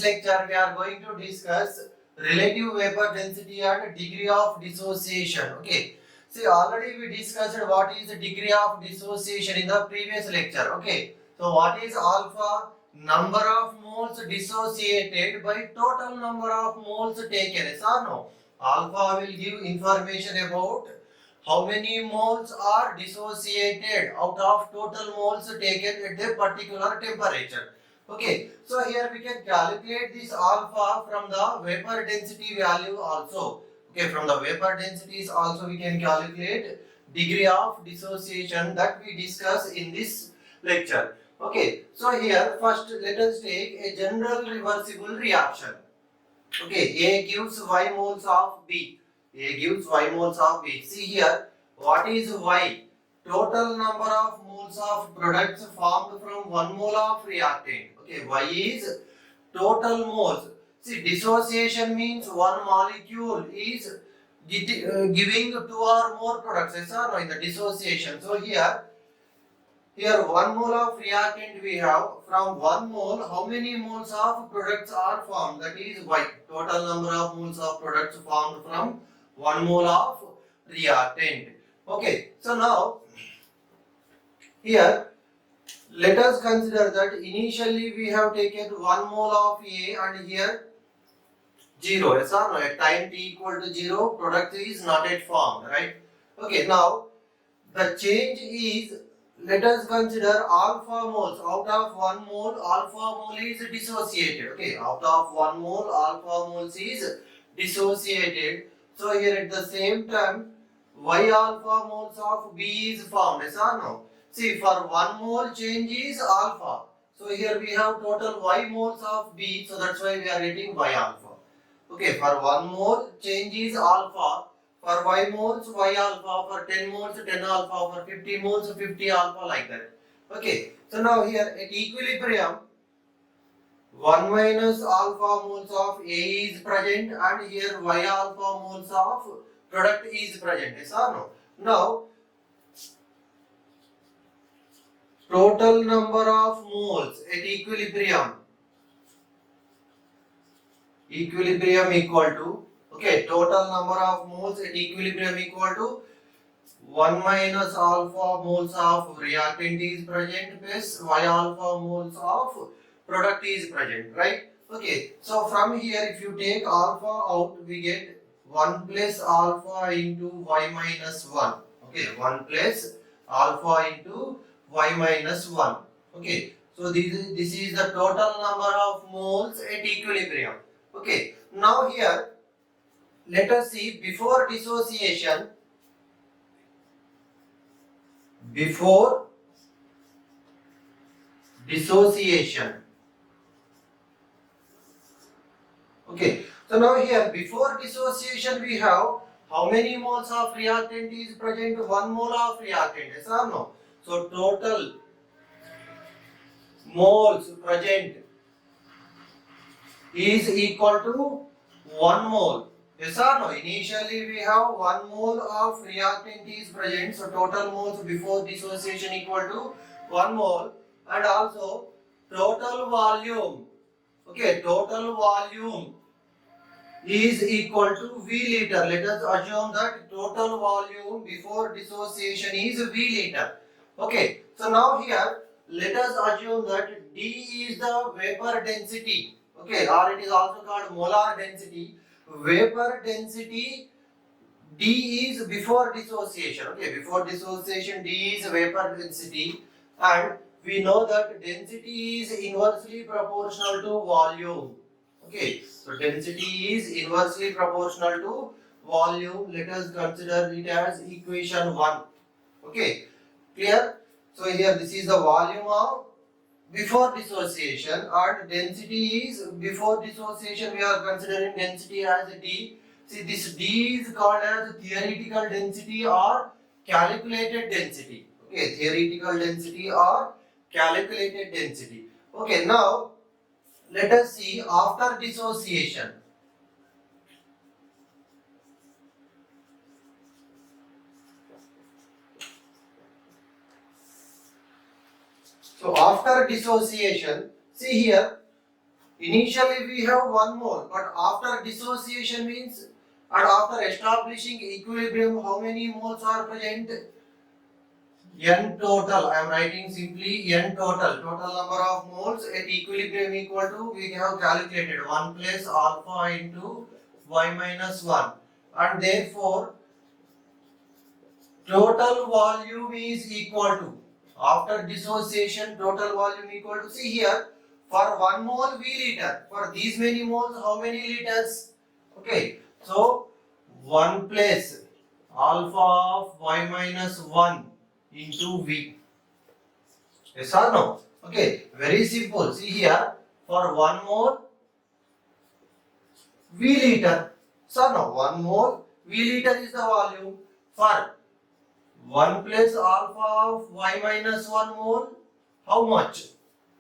lecture we are going to discuss relative vapor density and degree of dissociation. Okay. See, already we discussed what is the degree of dissociation in the previous lecture. Okay. So what is alpha? Number of moles dissociated by total number of moles taken. Yes or no? Alpha will give information about how many moles are dissociated out of total moles taken at a particular temperature. Okay, so here we can calculate this alpha from the vapor density value also. Okay, from the vapor densities also we can calculate degree of dissociation that we discuss in this lecture. Okay, so here first let us take a general reversible reaction. Okay, A gives Y moles of B. A gives Y moles of B. See here, what is Y? Total number of moles of products formed from 1 mole of reactant. Okay, Y is total moles. See, dissociation means one molecule is giving 2 or more products. Yes or no, in the dissociation. So here 1 mole of reactant we have. From 1 mole, how many moles of products are formed? That is Y. Total number of moles of products formed from 1 mole of reactant. Okay, so now here let us consider that initially we have taken 1 mole of A and here 0. Yes or no? At time t equal to 0, product is not yet formed, right? Okay, now the change is, let us consider alpha moles. Out of 1 mole, alpha mole is dissociated. Okay, out of 1 mole, alpha moles is dissociated. So here at the same time, Y alpha moles of B is formed. Yes or no? See, for 1 mole change is alpha. So here we have total Y moles of B. So that's why we are getting Y alpha. Okay, for 1 mole change is alpha. For Y moles, Y alpha. For 10 moles, 10 alpha. For 50 moles, 50 alpha, like that. Okay, so now here at equilibrium, 1 minus alpha moles of A is present and here Y alpha moles of product is present. Yes or no? Now, total number of moles at equilibrium equal to, okay, total number of moles at equilibrium equal to 1 minus alpha moles of reactant is present plus Y alpha moles of product is present, right? Okay, so from here if you take alpha out, we get 1 plus alpha into Y minus 1. Okay, 1 plus alpha into Y minus 1. Okay, so this is the total number of moles at equilibrium. Okay, now here let us see before dissociation. Before dissociation. Okay, so now here before dissociation we have how many moles of reactant is present? 1 mole of reactant. Yes or no? So total moles present is equal to 1 mole. Yes or no? Initially we have 1 mole of reactant is present. So total moles before dissociation equal to 1 mole, and also total volume. Okay, total volume is equal to V liter. Let us assume that total volume before dissociation is V liter. Okay, so now here let us assume that D is the vapor density. Okay, or it is also called molar density. Vapor density D is before dissociation. Okay, before dissociation D is vapor density, and we know that density is inversely proportional to volume. Okay, so density is inversely proportional to volume. Let us consider it as equation 1. Okay, clear? So here this is the volume of before dissociation, and density is before dissociation we are considering density as D. See, this D is called as theoretical density or calculated density. Okay, theoretical density or calculated density. Okay, now let us see after dissociation. So after dissociation, see here, initially we have 1 mole, but after dissociation means and after establishing equilibrium, how many moles are present? N total. I am writing simply N total. Total number of moles at equilibrium equal to, we have calculated 1 plus alpha into y minus 1. And therefore, total volume is equal to, after dissociation, total volume equal to, see here, for 1 mole V liter. For these many moles, how many liters? Okay. So, 1 plus alpha of y minus 1 into V. Yes or no? Okay, very simple. See here, for 1 mole V liter. So no, 1 mole V liter is the volume. For 1 plus alpha of y minus 1 mole, how much?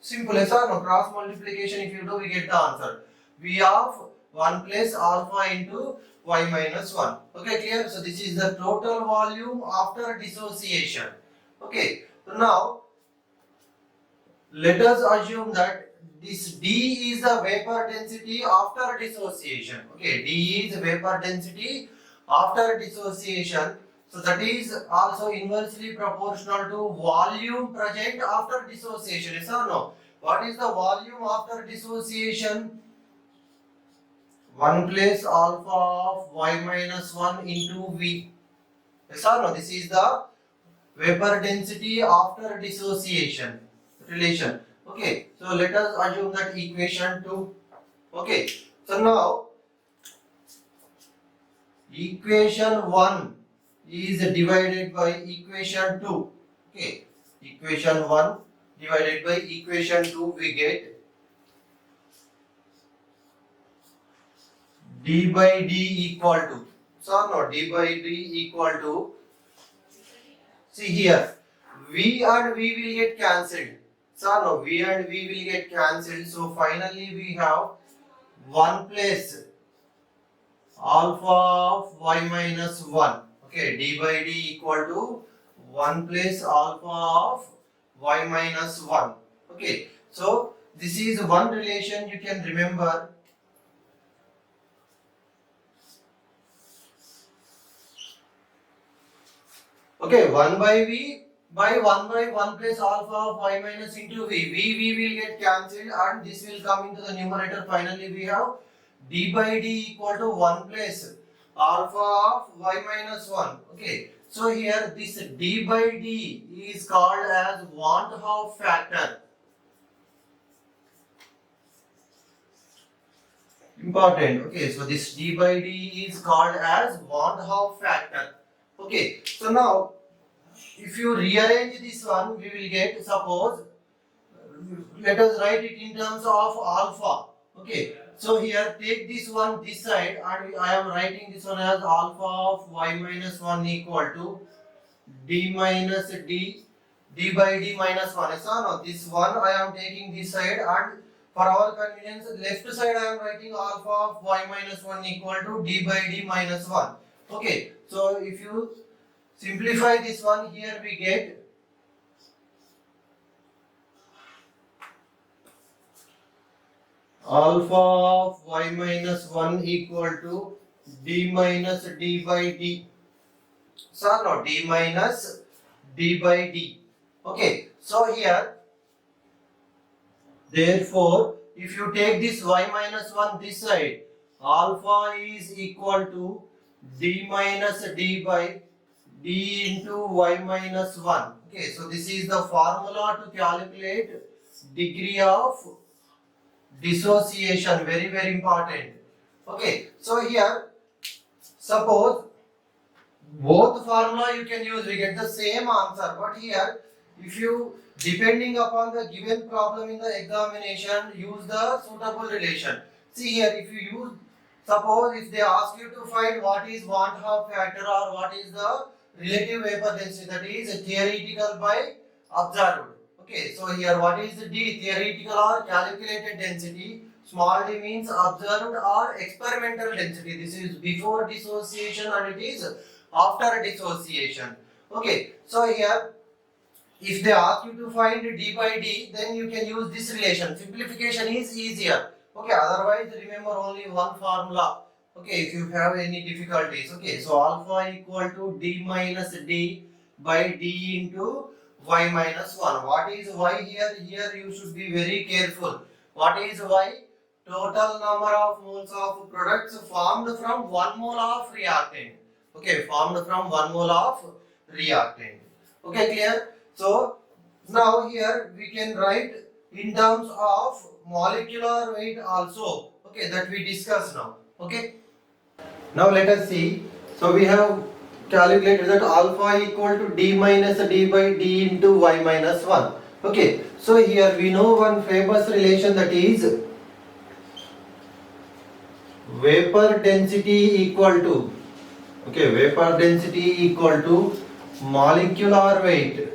Simple. Yes or no? Cross multiplication if you do, we get the answer. V of 1 plus alpha into y minus 1. Okay, clear? So this is the total volume after dissociation. Okay, so now let us assume that this D is the vapor density after dissociation. Okay, D is vapor density after dissociation. So that is also inversely proportional to volume present after dissociation. Yes or no? What is the volume after dissociation? 1 plus alpha of y minus 1 into V. Yes or no? This is the vapor density after dissociation relation. Okay, so let us assume that equation 2. Okay, so now equation 1 is divided by equation 2. Okay, equation 1 divided by equation 2, we get d by d equal to, so no, d by d equal to, see here, V and V will get cancelled. So no, V and V will get cancelled. So finally we have 1 plus alpha of y minus 1. Okay, d by d equal to 1 plus alpha of y minus 1. Okay, so this is one relation you can remember. Okay, 1 by V by 1 by 1 plus alpha of y minus into V. V will get cancelled and this will come into the numerator. Finally, we have d by d equal to 1 plus alpha of y minus 1. Okay, so here this d by d is called as Van 't Hoff factor. Important. Okay, so this d by d is called as Van 't Hoff factor. Okay, so now if you rearrange this one, we will get, suppose, let us write it in terms of alpha. Okay, so here take this one this side and I am writing this one as alpha of y minus 1 equal to d minus d by d minus 1. So no, this one I am taking this side and for our convenience left side I am writing alpha of y minus 1 equal to d by d minus 1. Okay, so if you simplify this one, here we get alpha of y minus 1 equal to d minus d by d. So no, d minus d by d. Okay, so here, therefore, if you take this y minus 1 this side, alpha is equal to d minus d by d into y minus 1. Okay, so this is the formula to calculate degree of dissociation. Very, very important. Okay, so here, suppose both formula you can use, we get the same answer. But here, if you, depending upon the given problem in the examination, use the suitable relation. See here, if you use, suppose if they ask you to find what is Van 't Hoff factor or what is the relative vapor density, that is theoretical by observed. Okay, so here what is the D? Theoretical or calculated density. Small d means observed or experimental density. This is before dissociation and it is after dissociation. Okay, so here if they ask you to find d by d, then you can use this relation. Simplification is easier. Okay, otherwise remember only one formula. Okay, if you have any difficulties. Okay, so alpha equal to d minus d by d into y minus 1. What is y here? Here you should be very careful. What is y? Total number of moles of products formed from 1 mole of reactant. Okay, formed from 1 mole of reactant. Okay, clear? So now here we can write in terms of molecular weight also. Okay, that we discuss now. Okay. Now let us see. So we have calculated that alpha equal to d minus d by d into y minus 1. Okay. So here we know one famous relation, that is vapor density equal to, okay, vapor density equal to molecular weight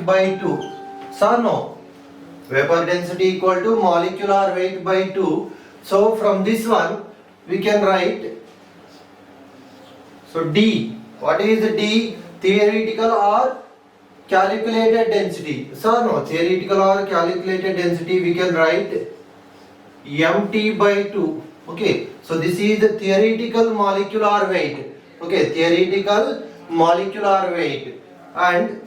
by 2. So no, vapor density equal to molecular weight by 2. So from this one we can write, so D, what is D? Theoretical or calculated density? So no, theoretical or calculated density we can write mt by 2. Okay, so this is the theoretical molecular weight. Okay, theoretical molecular weight, and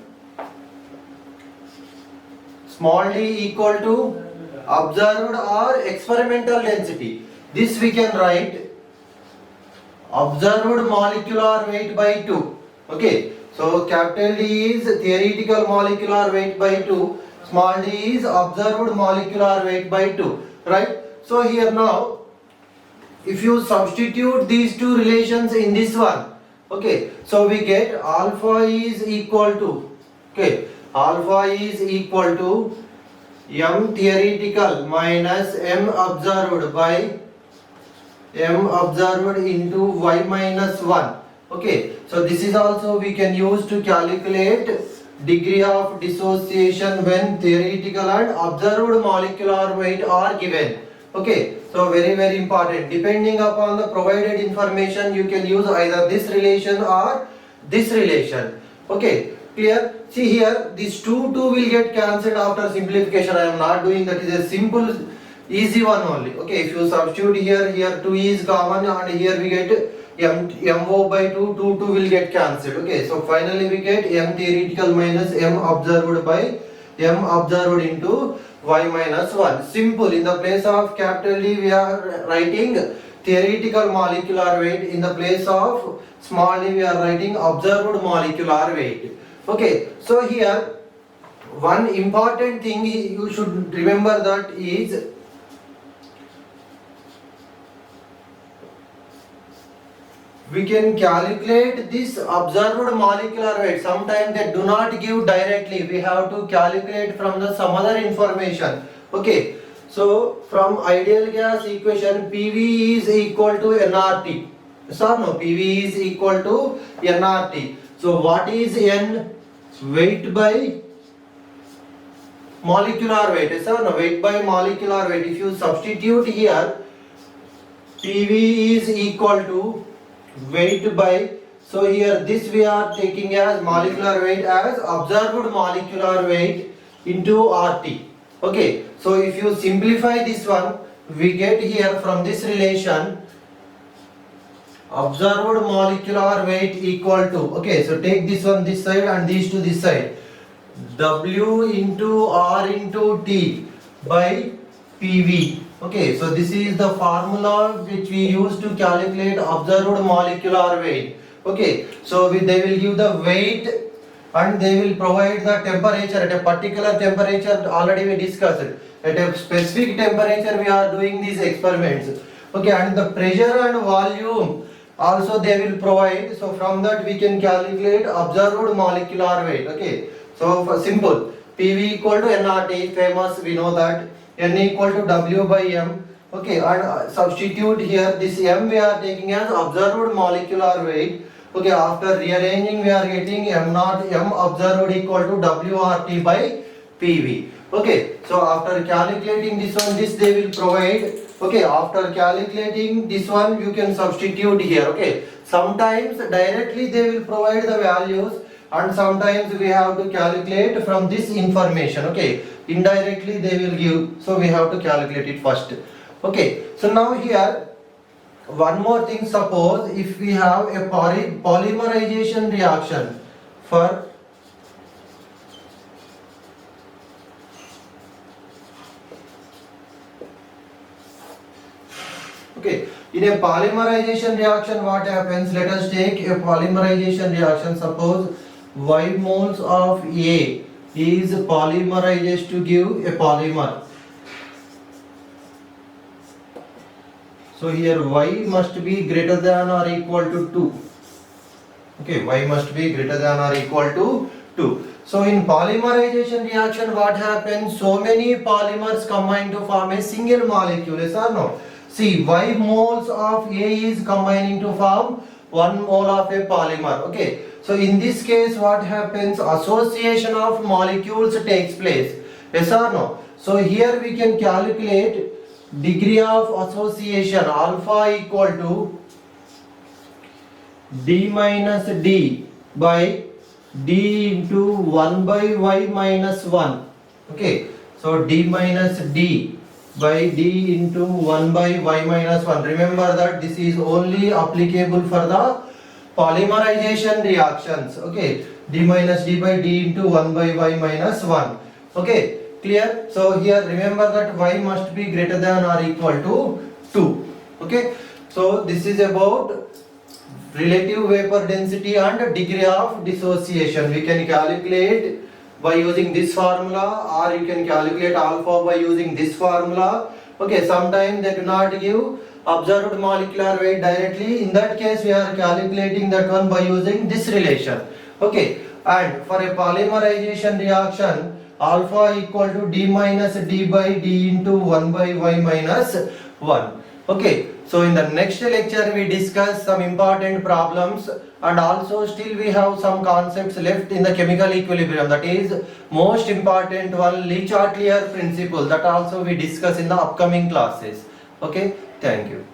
small d equal to observed or experimental density. This we can write observed molecular weight by 2. Okay, so capital D is theoretical molecular weight by 2, small d is observed molecular weight by 2, right? So here now, if you substitute these two relations in this one, okay, so we get alpha is equal to, okay, alpha is equal to m theoretical minus m observed by m observed into y minus 1. Okay, so this is also we can use to calculate degree of dissociation when theoretical and observed molecular weight are given. Okay, so very important. Depending upon the provided information, you can use either this relation or this relation. Okay, clear? See here, this 2 will get cancelled after simplification. I am not doing that. Is a simple easy one only. Okay, if you substitute here 2 is common, and here we get mo by 2 will get cancelled. Okay, so finally we get m theoretical minus m observed by m observed into y minus 1. Simple. In the place of capital D we are writing theoretical molecular weight. In the place of small d we are writing observed molecular weight. Okay, so here one important thing you should remember, that is we can calculate this observed molecular weight. Sometimes they do not give directly. We have to calculate from the some other information. Okay, so from ideal gas equation, PV is equal to nRT. So no, PV is equal to nRT. So what is N? Weight by molecular weight. So no, weight by molecular weight. If you substitute here, PV is equal to weight by, so here this we are taking as molecular weight as observed molecular weight into RT. Okay, so if you simplify this one, we get here from this relation observed molecular weight equal to, okay, so take this one this side and these two this side, W into R into T by PV. Okay, so this is the formula which we use to calculate observed molecular weight. Okay, so they will give the weight and they will provide the temperature at a particular temperature. Already we discussed it. At a specific temperature we are doing these experiments. Okay, and the pressure and volume also they will provide. So from that we can calculate observed molecular weight. Okay, so for simple, PV equal to nRT, famous, we know that. N equal to W by M. Okay, and substitute here this M we are taking as observed molecular weight. Okay, after rearranging we are getting M naught M observed equal to WRT by PV. Okay, so after calculating this one, this they will provide. Okay, after calculating this one, you can substitute here. Okay, sometimes directly they will provide the values. and sometimes we have to calculate from this information. Okay, indirectly they will give, so we have to calculate it first. Okay, so now here one more thing, suppose if we have a polymerization reaction for okay, in a polymerization reaction what happens, let us take a polymerization reaction. Suppose Y moles of A is polymerized to give a polymer. So here Y must be greater than or equal to 2. Okay, Y must be greater than or equal to 2. So in polymerization reaction what happens, so many polymers combine to form a single molecule, yes or no? See, Y moles of A is combining to form 1 mole of a polymer. Okay, so in this case what happens, association of molecules takes place, yes or no? So here we can calculate degree of association, alpha equal to D minus D by D into 1 by Y minus 1. Okay, so D minus D by D into 1 by Y minus 1. Remember that this is only applicable for the polymerization reactions. Okay, D minus D by D into 1 by Y minus 1. Okay, clear? So here remember that Y must be greater than or equal to 2. Okay, so this is about relative vapor density and degree of dissociation. We can calculate by using this formula, or you can calculate alpha by using this formula. Okay, sometimes they do not give observed molecular weight directly. In that case we are calculating that one by using this relation. Okay, and for a polymerization reaction, alpha equal to D minus D by D into 1 by Y minus 1. Okay, so in the next lecture we discuss some important problems, and also still we have some concepts left in the chemical equilibrium. That is most important one, Le Chatelier principle. That also we discuss in the upcoming classes. Okay, thank you.